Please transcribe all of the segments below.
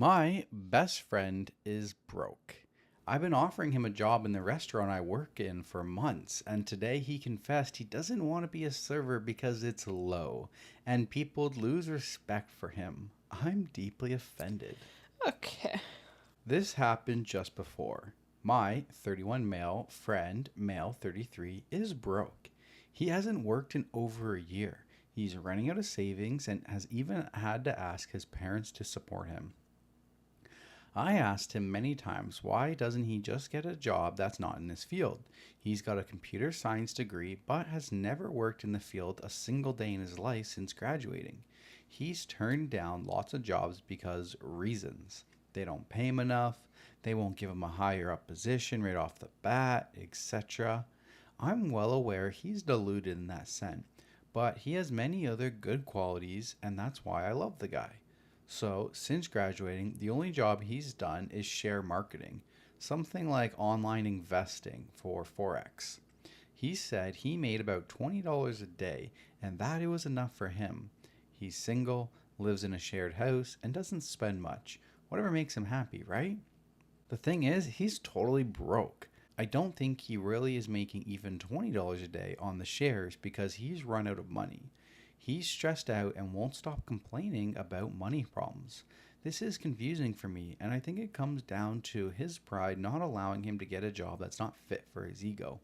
My best friend is broke. I've been offering him a job in the restaurant I work in for months, and today he confessed he doesn't want to be a server because it's low, and people'd lose respect for him. I'm deeply offended. Okay. This happened just before. My 31 male friend, male 33, is broke. He hasn't worked in over a year. He's running out of savings and has even had to ask his parents to support him. I asked him many times why doesn't he just get a job that's not in his field. He's got a computer science degree but has never worked in the field a single day in his life since graduating. He's turned down lots of jobs because reasons. They don't pay him enough, they won't give him a higher up position right off the bat, etc. I'm well aware he's deluded in that sense, but he has many other good qualities and that's why I love the guy. So, since graduating, the only job he's done is share marketing, something like online investing for Forex. He said he made about $20 a day and that it was enough for him. He's single, lives in a shared house, and doesn't spend much. Whatever makes him happy, right? The thing is, he's totally broke. I don't think he really is making even $20 a day on the shares because he's run out of money. He's stressed out and won't stop complaining about money problems. This is confusing for me, and I think it comes down to his pride not allowing him to get a job that's not fit for his ego.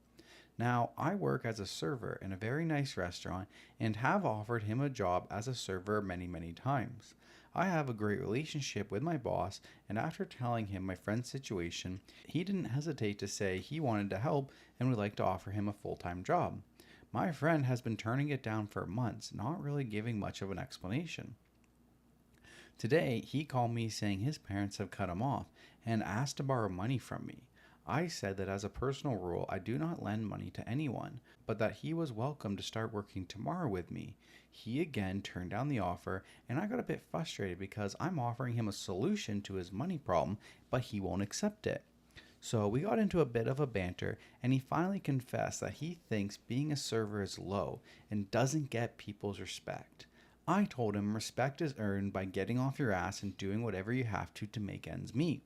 Now, I work as a server in a very nice restaurant and have offered him a job as a server many, many times. I have a great relationship with my boss, and after telling him my friend's situation, he didn't hesitate to say he wanted to help and would like to offer him a full-time job. My friend has been turning it down for months, not really giving much of an explanation. Today, he called me saying his parents have cut him off and asked to borrow money from me. I said that as a personal rule, I do not lend money to anyone, but that he was welcome to start working tomorrow with me. He again turned down the offer, and I got a bit frustrated because I'm offering him a solution to his money problem, but he won't accept it. So we got into a bit of a banter, and he finally confessed that he thinks being a server is low and doesn't get people's respect. I told him respect is earned by getting off your ass and doing whatever you have to make ends meet.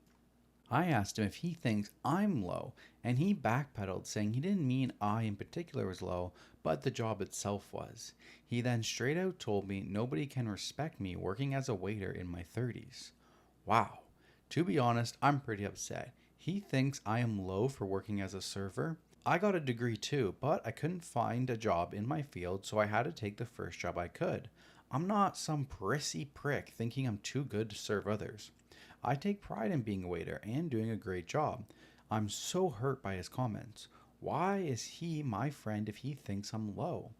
I asked him if he thinks I'm low, and he backpedaled, saying he didn't mean I in particular was low, but the job itself was. He then straight out told me nobody can respect me working as a waiter in my 30s. Wow. To be honest, I'm pretty upset. He thinks I am low for working as a server. I got a degree too, but I couldn't find a job in my field, so I had to take the first job I could. I'm not some prissy prick thinking I'm too good to serve others. I take pride in being a waiter and doing a great job. I'm so hurt by his comments. Why is he my friend if he thinks I'm low?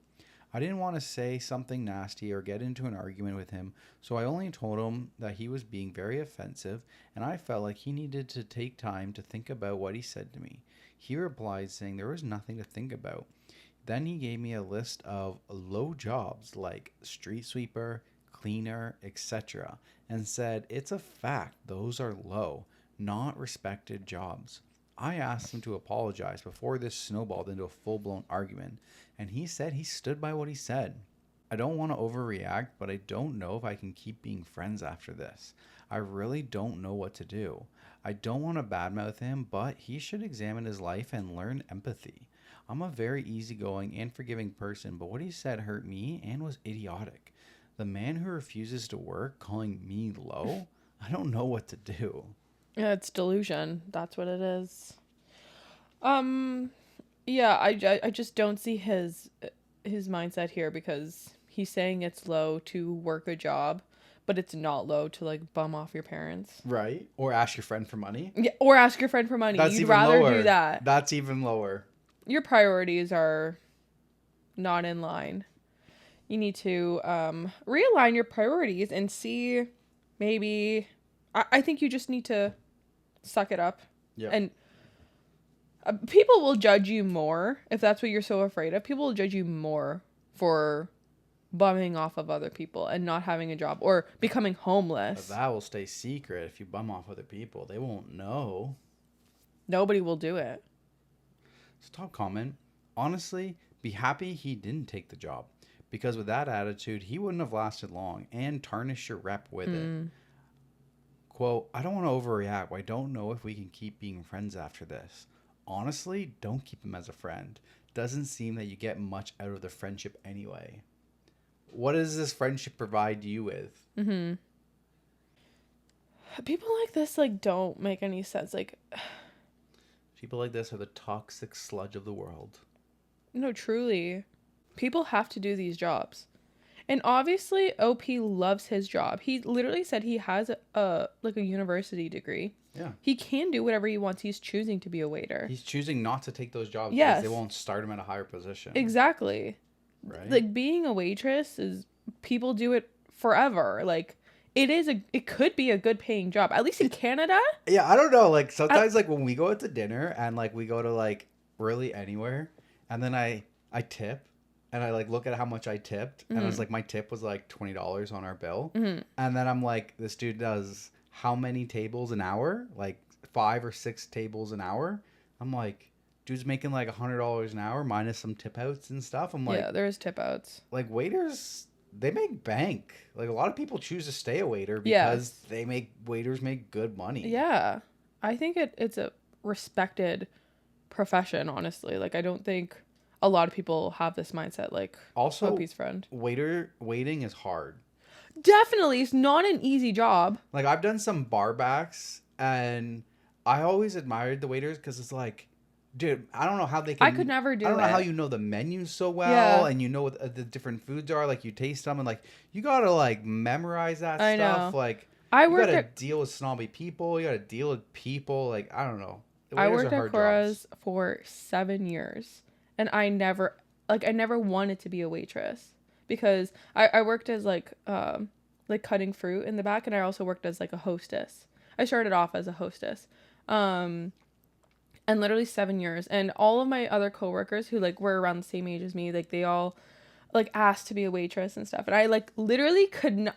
I didn't want to say something nasty or get into an argument with him, so I only told him that he was being very offensive and I felt like he needed to take time to think about what he said to me. He replied saying there was nothing to think about. Then he gave me a list of low jobs like street sweeper, cleaner, etc., and said it's a fact those are low, not respected jobs. I asked him to apologize before this snowballed into a full-blown argument, and he said he stood by what he said. I don't want to overreact, but I don't know if I can keep being friends after this. I really don't know what to do. I don't want to badmouth him, but he should examine his life and learn empathy. I'm a very easygoing and forgiving person, but what he said hurt me and was idiotic. The man who refuses to work calling me low? I don't know what to do. Yeah, it's delusion. That's what it is. Um, yeah, I just don't see his mindset here because he's saying it's low to work a job, but it's not low to like bum off your parents. Right? Or ask your friend for money. Yeah, or ask your friend for money. That's You'd even rather lower. do that. That's even lower. Your priorities are not in line. You need to realign your priorities and see maybe I think you just need to suck it up. Yeah. And people will judge you more if that's what you're so afraid of. People will judge you more for bumming off of other people and not having a job or becoming homeless. But that will stay secret if you bum off other people. They won't know. Nobody will do it. So top comment. Honestly, be happy he didn't take the job. Because with that attitude, he wouldn't have lasted long and tarnished your rep with it. Quote, I don't want to overreact, but I don't know if we can keep being friends after this. Honestly, don't keep him as a friend. Doesn't seem that you get much out of the friendship anyway. What does this friendship provide you with? Mm-hmm. People like this, like, don't make any sense. Like, People like this are the toxic sludge of the world. no, truly. People have to do these jobs. And obviously, OP loves his job. He literally said he has a university degree. Yeah. He can do whatever he wants. He's choosing to be a waiter. He's choosing not to take those jobs Yes. because they won't start him at a higher position. Exactly. Right? Like, being a waitress is, people do it forever. Like, it could be a good paying job, at least in Canada. Yeah, I don't know. Like, sometimes, like, when we go out to dinner and, like, we go to, like, really anywhere, and then I tip, and I, like, look at how much I tipped, and I was like, my tip was, like, $20 on our bill. Mm-hmm. And then I'm like, this dude does how many tables an hour? Like, 5 or 6 tables an hour? I'm like, dude's making, like, $100 an hour minus some tip outs and stuff. I'm like, Yeah, there's tip outs. like, waiters, they make bank. Like, a lot of people choose to stay a waiter because waiters make good money. Yeah. I think it's a respected profession, honestly. Like, I don't think a lot of people have this mindset, like, Also, OP's friend. waiting is hard. Definitely, it's not an easy job. Like, I've done some bar backs, and I always admired the waiters because it's like, dude, I don't know how they can. I could never do it. I don't know how you know the menu so well, Yeah. and you know what the different foods are. Like, you taste them, and like, you gotta like memorize that I stuff. know. Like, I you worked gotta at deal with snobby people. You gotta deal with people. Like, I don't know. The I waiters worked are at hard Cora's jobs. for 7 years, and I never wanted to be a waitress because I worked as like cutting fruit in the back, and I also worked as like a hostess. I started off as a hostess. And literally 7 years, and all of my other coworkers who like were around the same age as me, like they all like asked to be a waitress and stuff, and I like literally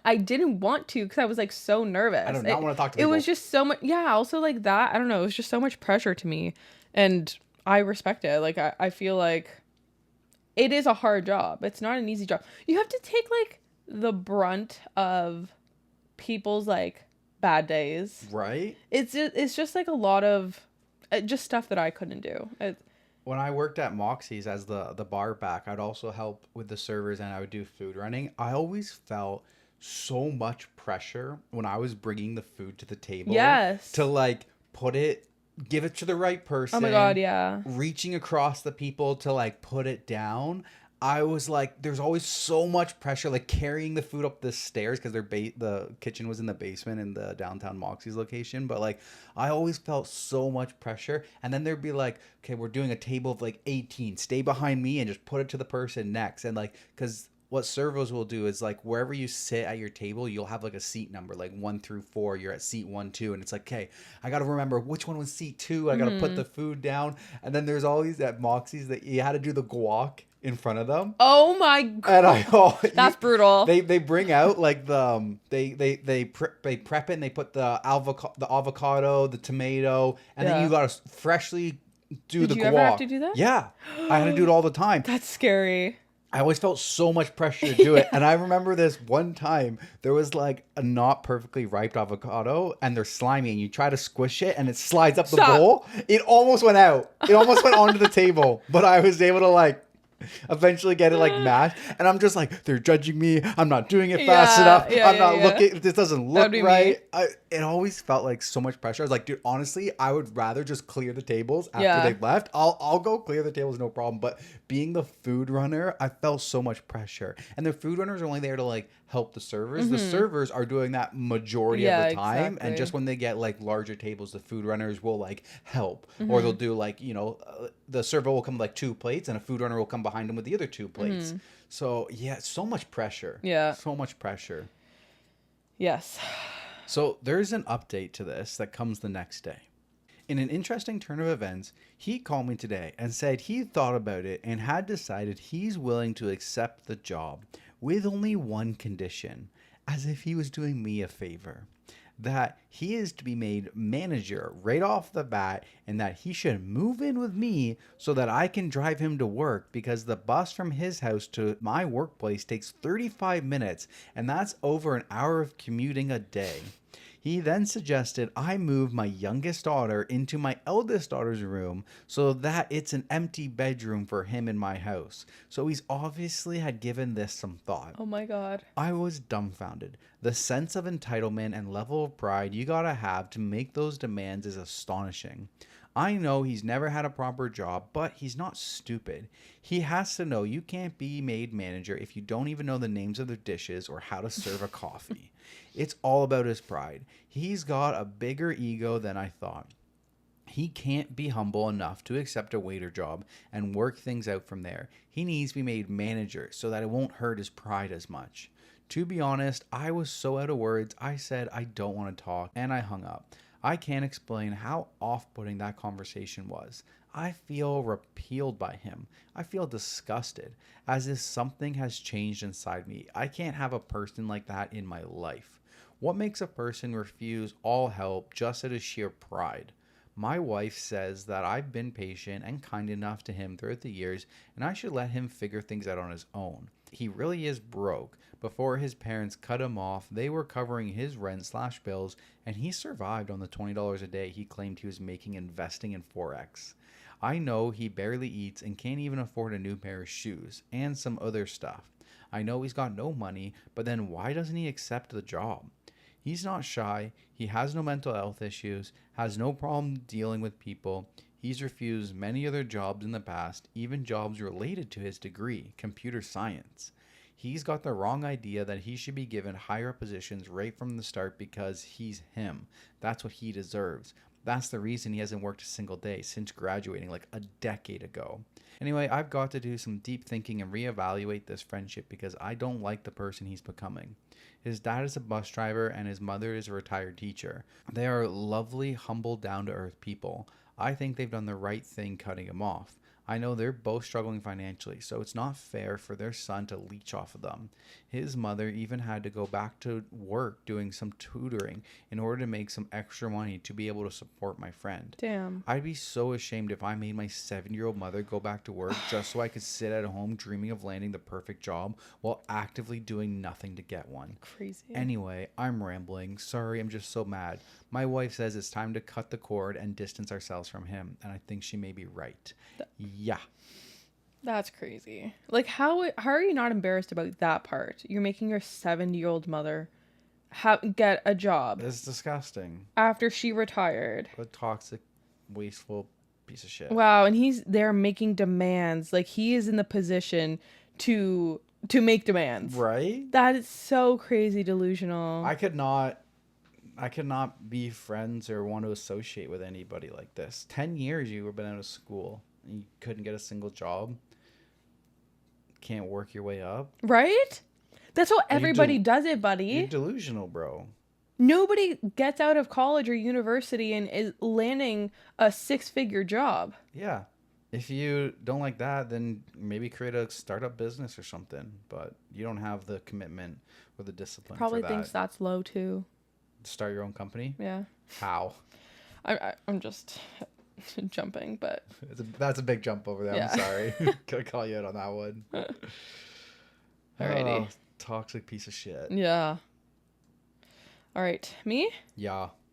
I didn't want to because I was like so nervous. I do not want to talk to It people. was just so much. Yeah, also like that. I don't know. It was just so much pressure to me, and I respect it. Like I feel like it is a hard job. It's not an easy job. You have to take like the brunt of people's like bad days. Right? It's just like a lot of just stuff that I couldn't do. When I worked at Moxie's as the bar back, I'd also help with the servers and I would do food running. I always felt so much pressure when I was bringing the food to the table. Yes. To like give it to the right person. Oh my God, yeah. Reaching across the people to like put it down. I was like, there's always so much pressure, like carrying the food up the stairs because the kitchen was in the basement in the downtown Moxie's location. But like, I always felt so much pressure. And then there'd be like, okay, we're doing a table of like 18. Stay behind me and just put it to the person next. And like, because what servos will do is like wherever you sit at your table, you'll have like a seat number, like 1 through 4. You're at seat 1, 2, and it's like, okay, I got to remember which one was seat 2. I got to put the food down. And then there's always at Moxie's that you had to do the guac in front of them. Oh my God. And That's brutal. They bring out like the they prep it and they put the avocado, the tomato, and then you gotta freshly do the guac. Did you ever have to do that? Yeah, I had to do it all the time. That's scary. I always felt so much pressure to do it. And I remember this one time, there was like a not perfectly ripe avocado and they're slimy and you try to squish it and it slides up the bowl. It almost went out. It almost went onto the table, but I was able to like eventually get it like mashed. And I'm just like, they're judging me. I'm not doing it fast enough. I'm not looking. This doesn't look right. It always felt like so much pressure. I was like, dude, honestly, I would rather just clear the tables after they've left. I'll go clear the tables, no problem. But being the food runner, I felt so much pressure. And the food runners are only there to like help the servers. The servers are doing that majority of the time. Exactly. And just when they get like larger tables, the food runners will like help. Or they'll do like, you know, the server will come with like 2 plates and a food runner will come behind him with the other 2 plates. So yeah, so much pressure. Yeah. So much pressure. Yes. So there's an update to this that comes the next day. In an interesting turn of events, he called me today and said he thought about it and had decided he's willing to accept the job with only one condition, as if he was doing me a favor. That he is to be made manager right off the bat and that he should move in with me so that I can drive him to work because the bus from his house to my workplace takes 35 minutes and that's over an hour of commuting a day. He then suggested I move my youngest daughter into my eldest daughter's room so that it's an empty bedroom for him in my house. So he's obviously had given this some thought. Oh my God. I was dumbfounded. The sense of entitlement and level of pride you gotta have to make those demands is astonishing. I know he's never had a proper job, but he's not stupid. He has to know you can't be made manager if you don't even know the names of the dishes or how to serve a coffee. It's all about his pride. He's got a bigger ego than I thought. He can't be humble enough to accept a waiter job and work things out from there. He needs to be made manager so that it won't hurt his pride as much. To be honest, I was so out of words, I said I don't want to talk, and I hung up. I can't explain how off-putting that conversation was. I feel repelled by him. I feel disgusted, as if something has changed inside me. I can't have a person like that in my life. What makes a person refuse all help just out of sheer pride? My wife says that I've been patient and kind enough to him throughout the years, and I should let him figure things out on his own. He really is broke. Before his parents cut him off, they were covering his rent/bills, and he survived on the $20 a day he claimed he was making investing in Forex. I know he barely eats and can't even afford a new pair of shoes and some other stuff. I know he's got no money, but then why doesn't he accept the job? He's not shy, he has no mental health issues, has no problem dealing with people. He's refused many other jobs in the past, even jobs related to his degree, computer science. He's got the wrong idea that he should be given higher positions right from the start because he's him. That's what he deserves. That's the reason he hasn't worked a single day since graduating like a decade ago. Anyway, I've got to do some deep thinking and reevaluate this friendship because I don't like the person he's becoming. His dad is a bus driver and his mother is a retired teacher. They are lovely, humble, down-to-earth people. I think they've done the right thing cutting him off. I know they're both struggling financially, so it's not fair for their son to leech off of them. His mother even had to go back to work doing some tutoring in order to make some extra money to be able to support my friend. Damn. I'd be so ashamed if I made my 7-year-old mother go back to work just so I could sit at home dreaming of landing the perfect job while actively doing nothing to get one. Crazy. Anyway, I'm rambling. Sorry, I'm just so mad. My wife says it's time to cut the cord and distance ourselves from him, and I think she may be right. Yeah. That's crazy. Like, how are you not embarrassed about that part? You're making your 7-year-old mother get a job It's disgusting. after she retired. A toxic, wasteful piece of shit. Wow, and he's there making demands. Like, he is in the position to make demands. Right? That is so crazy delusional. I could not be friends or want to associate with anybody like this. 10 years you were been out of school and you couldn't get a single job. Can't work your way up. Right? That's how everybody does it, buddy. You're delusional, bro. Nobody gets out of college or university and is landing a 6-figure job. Yeah. If you don't like that, then maybe create a startup business or something. But you don't have the commitment or the discipline Probably for that. thinks that's low too. Start your own company? Yeah. How? I'm just jumping, but That's a big jump over there. Yeah. I'm sorry. Gotta call you out on that one. Alrighty. Oh, toxic piece of shit. yeah. All right, me? Yeah.